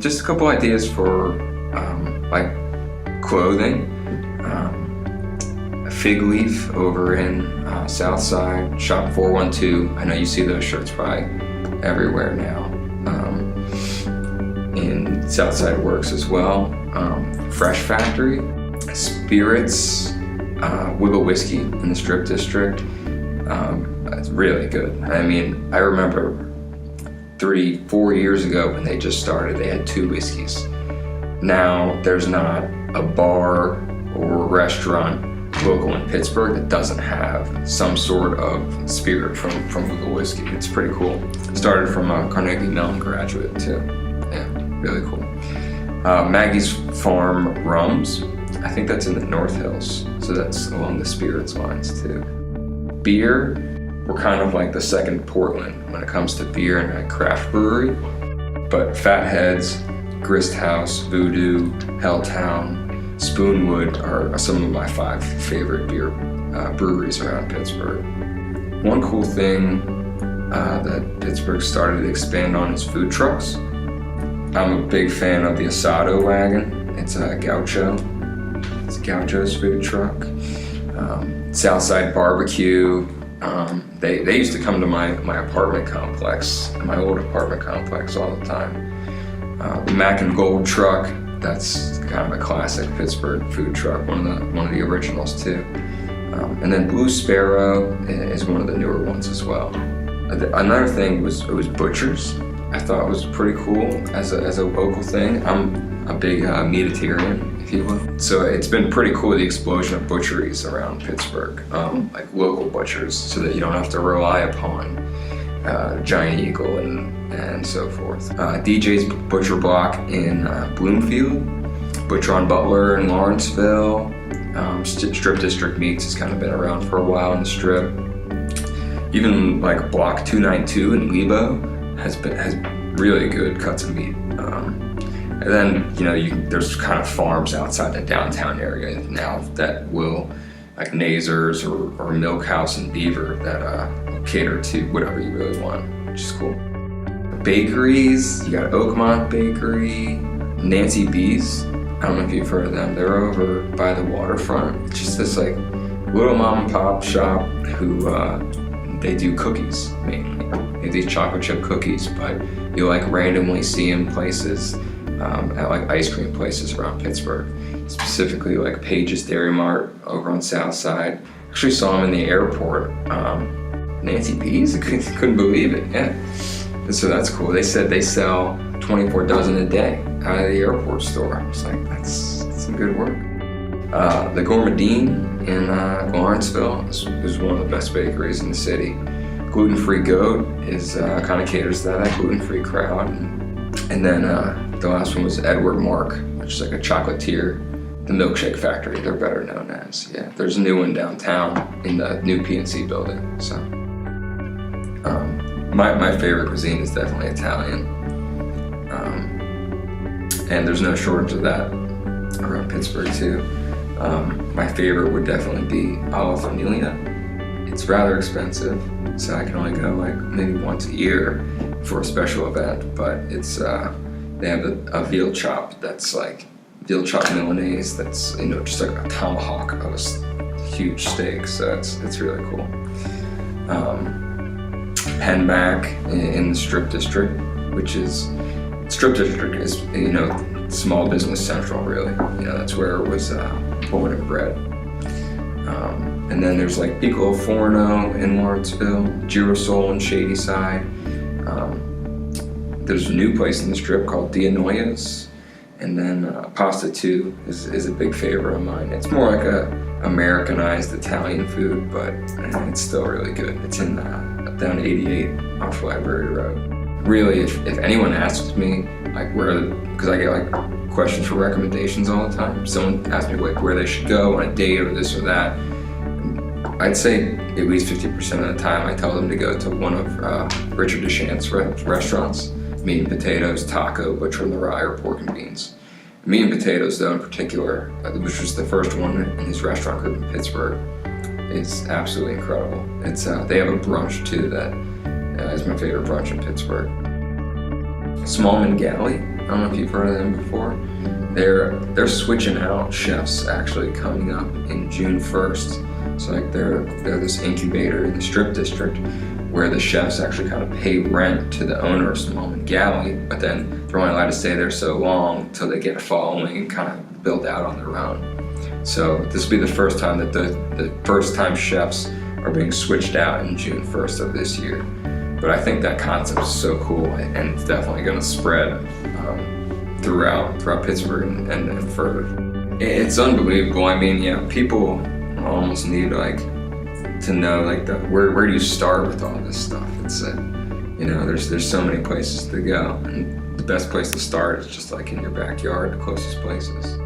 just a couple ideas for like clothing. A Fig Leaf over in Southside, Shop 412. I know you see those shirts probably everywhere now. In Southside Works as well. Fresh Factory, Spirits, Wiggle Whiskey in the Strip District. It's really good. I mean, I remember 3-4 years ago when they just started, they had 2 whiskeys. Now there's not a bar or restaurant local in Pittsburgh that doesn't have some sort of spirit from Wiggle Whiskey. It's pretty cool. It started from a Carnegie Mellon graduate too. Yeah, really cool. Maggie's Farm Rums. I think that's in the North Hills, so that's along the spirits lines too. Beer, we're kind of like the second Portland when it comes to beer and a craft brewery. But Fatheads, Grist House, Voodoo, Helltown, Spoonwood are some of my 5 favorite beer breweries around Pittsburgh. One cool thing that Pittsburgh started to expand on is food trucks. I'm a big fan of the Asado Wagon. It's a Gaucho. It's Gaucho's food truck. Southside Barbecue. They used to come to my apartment complex, my old apartment complex, all the time. The Mac and Gold truck. That's kind of a classic Pittsburgh food truck, one of the originals too. And then Blue Sparrow is one of the newer ones as well. Another thing was Butcher's. I thought it was pretty cool as a local thing. I'm a big meatitarian, if you will. So it's been pretty cool, the explosion of butcheries around Pittsburgh, like local butchers, so that you don't have to rely upon Giant Eagle and so forth. DJ's Butcher Block in Bloomfield, Butcher on Butler in Lawrenceville. Strip District Meats has kind of been around for a while in the Strip. Even like Block 292 in Lebo has really good cuts of meat. And then there's kind of farms outside the downtown area now that will, like Nazer's or Milk House and Beaver, that cater to whatever you really want, which is cool. Bakeries, you got Oakmont Bakery, Nancy B's. I don't know if you've heard of them. They're over by the waterfront. It's just this like little mom and pop shop who they do cookies mainly. They have these chocolate chip cookies, but you like randomly see them places at like ice cream places around Pittsburgh. Specifically like Page's Dairy Mart over on South Side. Actually saw them in the airport. Nancy B's? I couldn't believe it. Yeah. So that's cool. They said they sell 24 dozen a day out of the airport store. I was like, that's some good work. The Gourmandine in Lawrenceville is one of the best bakeries in the city. Gluten-Free Goat is kind of caters to that gluten-free crowd. And then the last one was Edward Mark, which is like a chocolatier. The Milkshake Factory, they're better known as. Yeah, there's a new one downtown in the new PNC building. So, my favorite cuisine is definitely Italian, and there's no shortage of that around Pittsburgh too. My favorite would definitely be Alla Famiglia. It's rather expensive, so I can only go like maybe once a year for a special event. But it's they have a veal chop that's like veal chop Milanese. That's just like a tomahawk of a huge steak. So it's really cool. Penback in the Strip District, which is Strip District is small business central really. That's where it was born and bred. And then there's like Piccolo Forno in Lawrenceville, Girasol in Shadyside. There's a new place in the Strip called Dianoia's, and then Pasta 2 is a big favorite of mine. It's more like a Americanized Italian food, but it's still really good. It's in down 88 off Library Road. Really, if anyone asks me like because I get like questions for recommendations all the time. Someone asks me like where they should go on a date or this or that. I'd say at least 50% of the time I tell them to go to one of Richard Deschamps' restaurants. Meat and Potatoes, Taco, Butcher on the Rye, or Pork and Beans. Meat and Potatoes, though, in particular, which was the first one in his restaurant group in Pittsburgh, is absolutely incredible. It's they have a brunch too that is my favorite brunch in Pittsburgh. Smallman Galley. I don't know if you've heard of them before. They're switching out chefs actually coming up in June 1st. So like they're this incubator in the Strip District where the chefs actually kind of pay rent to the owner of Smallman Galley, but then they're only allowed to stay there so long till they get a following and kind of build out on their own. So this will be the first time that the first time chefs are being switched out in June 1st of this year. But I think that concept is so cool, and it's definitely going to spread throughout Pittsburgh and further. It's unbelievable. I mean, yeah, people almost need to know where do you start with all this stuff. It's there's so many places to go, and the best place to start is just like in your backyard, the closest places.